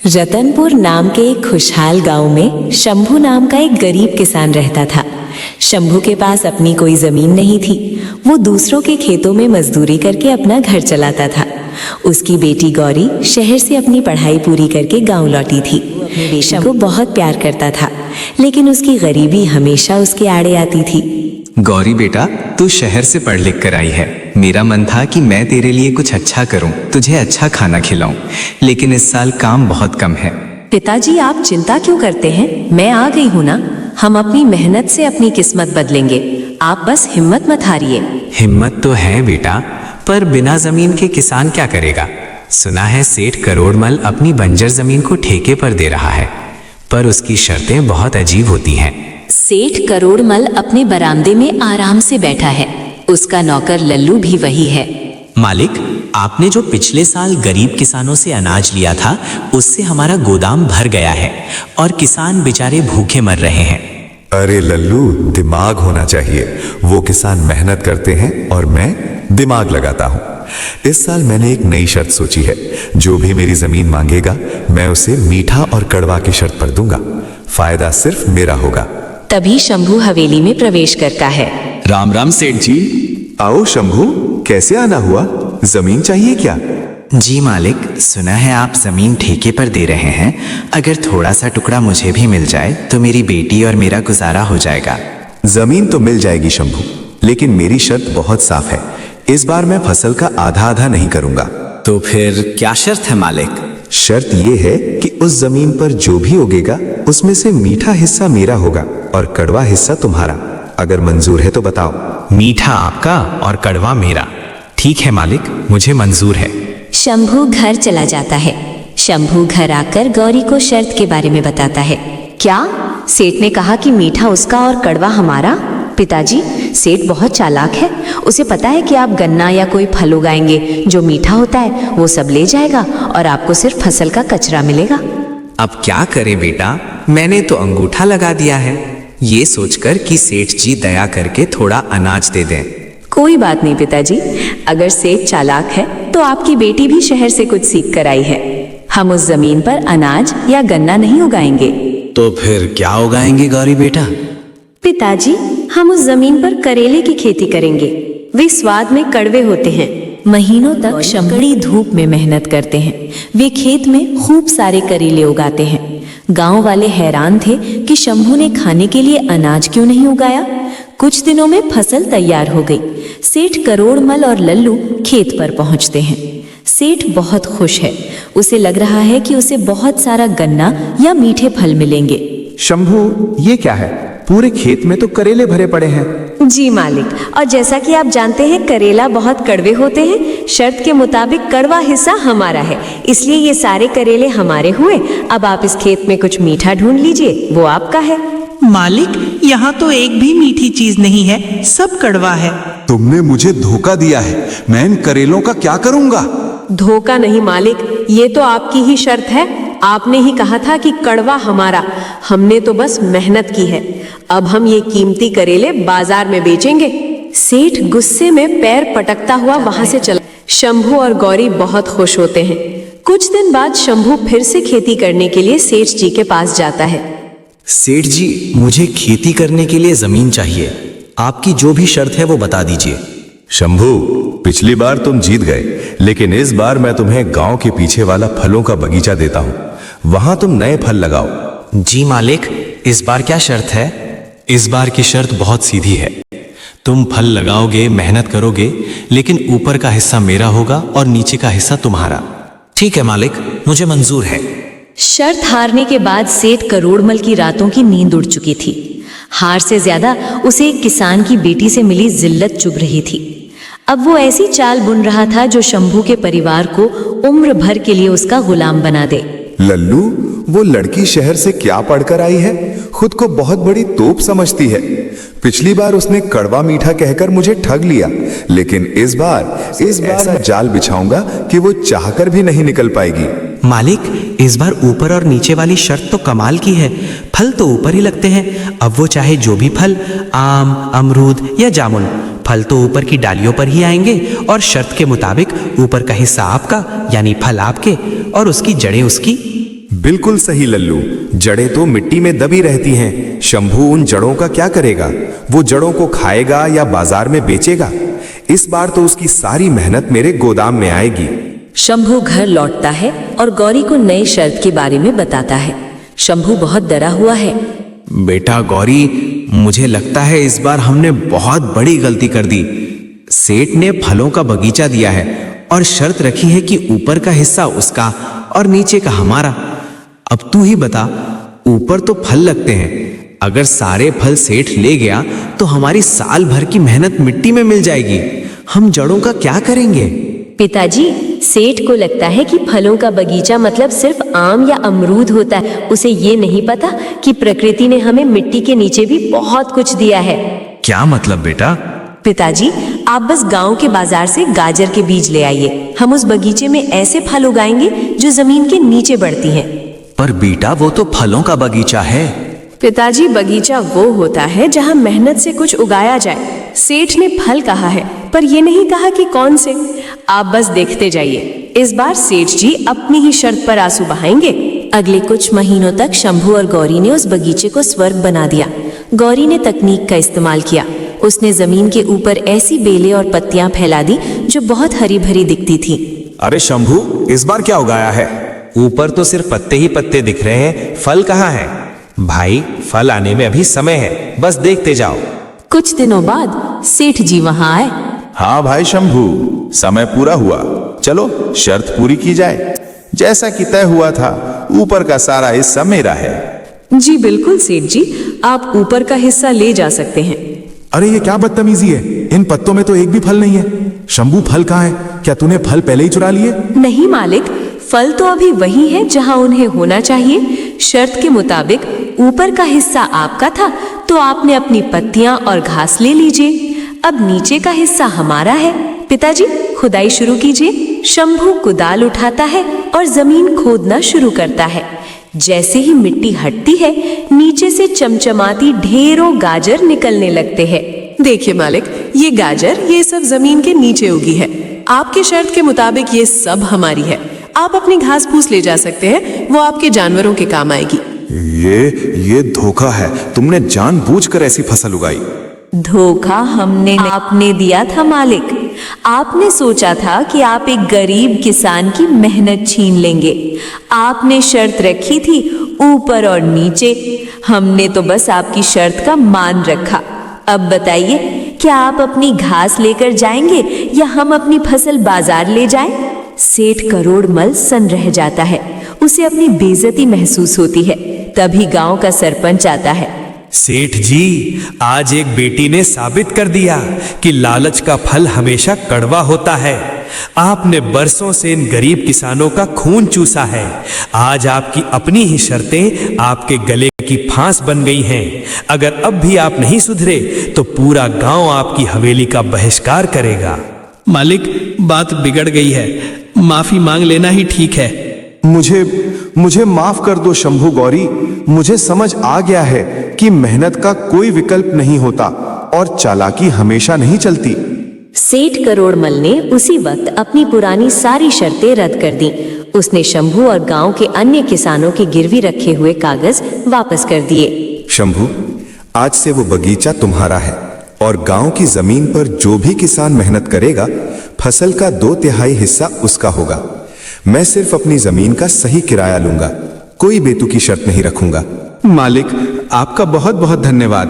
रतनपुर नाम के एक खुशहाल गांव में शंभू नाम का एक गरीब किसान रहता था। शंभू के पास अपनी कोई जमीन नहीं थी। वो दूसरों के खेतों में मजदूरी करके अपना घर चलाता था। उसकी बेटी गौरी शहर से अपनी पढ़ाई पूरी करके गांव लौटी थी। शंभू बहुत प्यार करता था, लेकिन उसकी गरीबी हमेशा उसके आड़े आती थी। गौरी बेटा, तू शहर से पढ़ लिख कर आई है। मेरा मन था कि मैं तेरे लिए कुछ अच्छा करूं, तुझे अच्छा खाना खिलाऊं, लेकिन इस साल काम बहुत कम है। पिताजी, आप चिंता क्यों करते हैं? मैं आ गई हूँ ना। हम अपनी मेहनत से अपनी किस्मत बदलेंगे। आप बस हिम्मत मत हारिए। हिम्मत तो है बेटा, पर बिना जमीन के किसान क्या करेगा? सुना है सेठ करोड़मल अपनी बंजर जमीन को ठेके पर दे रहा है, पर उसकी शर्तें बहुत अजीब होती हैं। सेठ करोड़मल अपने बरामदे में आराम से बैठा है। उसका नौकर लल्लू भी वही है। मालिक, आपने जो पिछले साल गरीब किसानों से अनाज लिया था, उससे हमारा गोदाम भर गया है और किसान बेचारे भूखे मर रहे हैं। अरे लल्लू, दिमाग होना चाहिए। वो किसान मेहनत करते हैं और मैं दिमाग लगाता हूँ। इस साल मैंने एक नई शर्त सोची है। जो भी मेरी जमीन मांगेगा, मैं उसे मीठा और कड़वा की शर्त पर दूंगा। फायदा सिर्फ मेरा होगा। तभी शंभू हवेली में प्रवेश करता है। राम राम सेठ जी। आओ शंभू, कैसे आना हुआ? जमीन चाहिए क्या? जी मालिक, सुना है आप जमीन ठेके पर दे रहे हैं। अगर थोड़ा सा टुकड़ा मुझे भी मिल जाए तो मेरी बेटी और मेरा गुजारा हो जाएगा। जमीन तो मिल जाएगी शंभू, लेकिन मेरी शर्त बहुत साफ है। इस बार मैं फसल का आधा आधा नहीं करूंगा। तो फिर क्या शर्त है मालिक? शर्त यह है कि उस जमीन पर जो भी उगेगा, उसमें से मीठा हिस्सा मेरा होगा और कड़वा हिस्सा तुम्हारा। अगर मंजूर है तो बताओ। मीठा आपका और कड़वा मेरा। ठीक है मालिक, मुझे मंजूर है। शंभू घर चला जाता है। शंभू घर आकर गौरी को शर्त के बारे में बताता है। क्या? सेठ ने कहा कि मीठा उसका और कड़वा हमारा? पिताजी, सेठ बहुत चालाक है। उसे पता है कि आप गन्ना या कोई फल उगाएंगे, जो मीठा होता है वो सब ले जाएगा और आपको सिर्फ फसल का कचरा मिलेगा। अब क्या करे बेटा, मैंने तो अंगूठा लगा दिया है, ये सोचकर कि सेठ जी दया करके थोड़ा अनाज दे दें। कोई बात नहीं पिताजी, अगर सेठ चालाक है तो आपकी बेटी भी शहर से कुछ सीख कर आई है। हम उस जमीन पर अनाज या गन्ना नहीं उगाएंगे। तो फिर क्या उगाएंगे गौरी बेटा? पिताजी, हम उस जमीन पर करेले की खेती करेंगे। वे स्वाद में कड़वे होते हैं। महीनों तक शंभू धूप में मेहनत करते हैं। वे खेत में खूब सारे करेले उगाते हैं। गांव वाले हैरान थे कि शंभू ने खाने के लिए अनाज क्यों नहीं उगाया। कुछ दिनों में फसल तैयार हो गई। सेठ करोड़मल और लल्लू खेत पर पहुंचते हैं। सेठ बहुत खुश है। उसे लग रहा है कि उसे बहुत सारा गन्ना या मीठे फल मिलेंगे। शंभू, ये क्या है? पूरे खेत में तो करेले भरे पड़े हैं। जी मालिक, और जैसा कि आप जानते हैं करेला बहुत कड़वे होते हैं। शर्त के मुताबिक कड़वा हिस्सा हमारा है, इसलिए ये सारे करेले हमारे हुए। अब आप इस खेत में कुछ मीठा ढूंढ लीजिए, वो आपका है। मालिक, यहाँ तो एक भी मीठी चीज नहीं है, सब कड़वा है। तुमने मुझे धोखा दिया है। मैं इन करेलों का क्या करूंगा? धोखा नहीं मालिक, ये तो आपकी ही शर्त है। आपने ही कहा था कि कड़वा हमारा। हमने तो बस मेहनत की है। अब हम ये कीमती करेले बाजार में बेचेंगे। सेठ गुस्से में पैर पटकता हुआ वहां से चला। शंभू और गौरी बहुत खुश होते हैं। कुछ दिन बाद शंभू फिर से खेती करने के लिए सेठ जी के पास जाता है। सेठ जी, मुझे खेती करने के लिए जमीन चाहिए। आपकी जो भी शर्त है वो बता दीजिए। शंभू, पिछली बार तुम जीत गए, लेकिन इस बार मैं तुम्हें गांव के पीछे वाला फलों का बगीचा देता हूँ। वहां तुम नए फल लगाओ। जी मालिक, इस बार क्या शर्त है? इस बार की शर्त बहुत सीधी है। तुम फल लगाओगे, मेहनत करोगे, लेकिन ऊपर का हिस्सा मेरा होगा और नीचे का हिस्सा तुम्हारा। ठीक है मालिक, मुझे मंजूर है। शर्त हारने के बाद सेठ करोड़मल की रातों की नींद उड़ चुकी थी। हार से ज्यादा उसे एक किसान की बेटी से मिली जिल्लत चुभ रही थी। अब वो ऐसी चाल बुन रहा था जो शंभू के परिवार को उम्र भर के लिए उसका गुलाम बना दे। लल्लू, वो लड़की शहर से क्या पढ़कर आई है? खुद को बहुत बड़ी तोप समझती है। पिछली बार उसने कड़वा मीठा कहकर मुझे ठग लिया, लेकिन इस बार ऐसा जाल बिछाऊंगा कि वो चाहकर भी नहीं निकल पाएगी। मालिक, इस बार ऊपर और नीचे वाली शर्त तो कमाल की है। फल तो ऊपर ही लगते हैं। अब वो चाहे जो भी फल, आम, अमरूद या जामुन, फल तो ऊपर की डालियों पर ही आएंगे और शर्त के मुताबिक ऊपर का हिस्सा आपका, यानी फल आपके, और उसकी जड़ें उसकी। बिल्कुल सही लल्लू, जड़ें तो मिट्टी में दबी रहती हैं। शंभू उन जड़ों का क्या करेगा? वो जड़ों को खाएगा या बाजार में बेचेगा? इस बार तो उसकी सारी मेहनत मेरे गोदाम में आएगी। शंभू घर लौटता है और गौरी को नई शर्त के बारे में बताता है। शंभू बहुत डरा हुआ है। बेटा गौरी, मुझे लगता है इस बार हमने बहुत बड़ी गलती कर दी। सेठ ने फलों का बगीचा दिया है और शर्त रखी है कि ऊपर का हिस्सा उसका और नीचे का हमारा। अब तू ही बता, ऊपर तो फल लगते हैं, अगर सारे फल सेठ ले गया तो हमारी साल भर की मेहनत मिट्टी में मिल जाएगी। हम जड़ों का क्या करेंगे? पिताजी, सेठ को लगता है कि फलों का बगीचा मतलब सिर्फ आम या अमरूद होता है। उसे ये नहीं पता कि प्रकृति ने हमें मिट्टी के नीचे भी बहुत कुछ दिया है। क्या मतलब बेटा? पिताजी, आप बस गांव के बाजार से गाजर के बीज ले आइए। हम उस बगीचे में ऐसे फल उगाएंगे जो जमीन के नीचे बढ़ती हैं। पर बेटा, वो तो फलों का बगीचा है। पिताजी, बगीचा वो होता है जहाँ मेहनत से कुछ उगाया जाए। सेठ ने फल कहा है, पर ये नहीं कहा कि कौन से। आप बस देखते जाइए, इस बार सेठ जी अपनी ही शर्त पर आंसू बहाएंगे। अगले कुछ महीनों तक शंभू और गौरी ने उस बगीचे को स्वर्ग बना दिया। गौरी ने तकनीक का इस्तेमाल किया। उसने जमीन के ऊपर ऐसी बेलें और पत्तियां फैला दी जो बहुत हरी भरी दिखती थी। अरे शंभू, इस बार क्या उगाया है? ऊपर तो सिर्फ पत्ते ही पत्ते दिख रहे हैं, फल कहाँ है? भाई, फल आने में अभी समय है, बस देखते जाओ। कुछ दिनों बाद सेठ जी वहां आए। हाँ भाई शंभू, समय पूरा हुआ, चलो शर्त पूरी की जाए। जैसा कि तय हुआ था, ऊपर का सारा हिस्सा मेरा है। जी बिल्कुल सेठ जी, आप ऊपर का हिस्सा ले जा सकते हैं। अरे ये क्या बदतमीजी है? इन पत्तों में तो एक भी फल नहीं है। शंभू, फल कहाँ है? क्या तूने फल पहले ही चुरा लिए? नहीं मालिक, फल तो अभी वही है जहां उन्हें होना चाहिए। शर्त के मुताबिक ऊपर का हिस्सा आपका था, तो आपने अपनी पत्तियां और घास ले लीजिए। अब नीचे का हिस्सा हमारा है। पिताजी, खुदाई शुरू कीजिए। शंभू कुदाल उठाता है और जमीन खोदना शुरू करता है। जैसे ही मिट्टी हटती है, नीचे से चमचमाती ढेरों गाजर निकलने लगते हैं। देखिए मालिक, ये गाजर, ये सब जमीन के नीचे उगी है। आपकी शर्त के मुताबिक ये सब हमारी है। आप अपनी घास फूस ले जा सकते हैं, वो आपके जानवरों के काम आएगी। ये धोखा है। तुमने जानबूझकर ऐसी फसल उगाई। धोखा आपने दिया था मालिक। आपने सोचा था कि आप एक गरीब किसान की मेहनत छीन लेंगे। आपने शर्त रखी थी ऊपर और नीचे। हमने तो बस आपकी शर्त का मान रखा। अब बताइए, क्या आप अपनी घास लेकर जाएंगे या हम अपनी फसल बाजार ले जाएं? सेठ करोड़मल सन रह जाता है। उसे अपनी बेइज्जती महसूस होती है। तभी गांव का सरपंच आता है। सेठ जी, आज एक बेटी ने साबित कर दिया कि लालच का फल हमेशा कड़वा होता है। आपने बरसों से इन गरीब किसानों का खून चूसा है। आज आपकी अपनी ही शर्तें आपके गले की फांस बन गई हैं। अगर अब भी आप नहीं सुधरे तो पूरा गांव आपकी हवेली का बहिष्कार करेगा। मालिक, बात बिगड़ गई है, माफी मांग लेना ही ठीक है। मुझे माफ कर दो शंभू गौरी। मुझे समझ आ गया है कि मेहनत का कोई विकल्प नहीं होता और चालाकी हमेशा नहीं चलती। सेठ करोड़मल ने उसी वक्त अपनी पुरानी सारी शर्तें रद्द कर दी। उसने शंभू और गांव के अन्य किसानों के गिरवी रखे हुए कागज वापस कर दिए। शंभू, आज से वो बगीचा तुम्हारा है और गांव की जमीन पर जो भी किसान मेहनत करेगा, फसल का 2/3 हिस्सा उसका होगा। मैं सिर्फ अपनी जमीन का सही किराया लूंगा, कोई बेतुकी शर्त नहीं रखूंगा। मालिक, आपका बहुत बहुत धन्यवाद।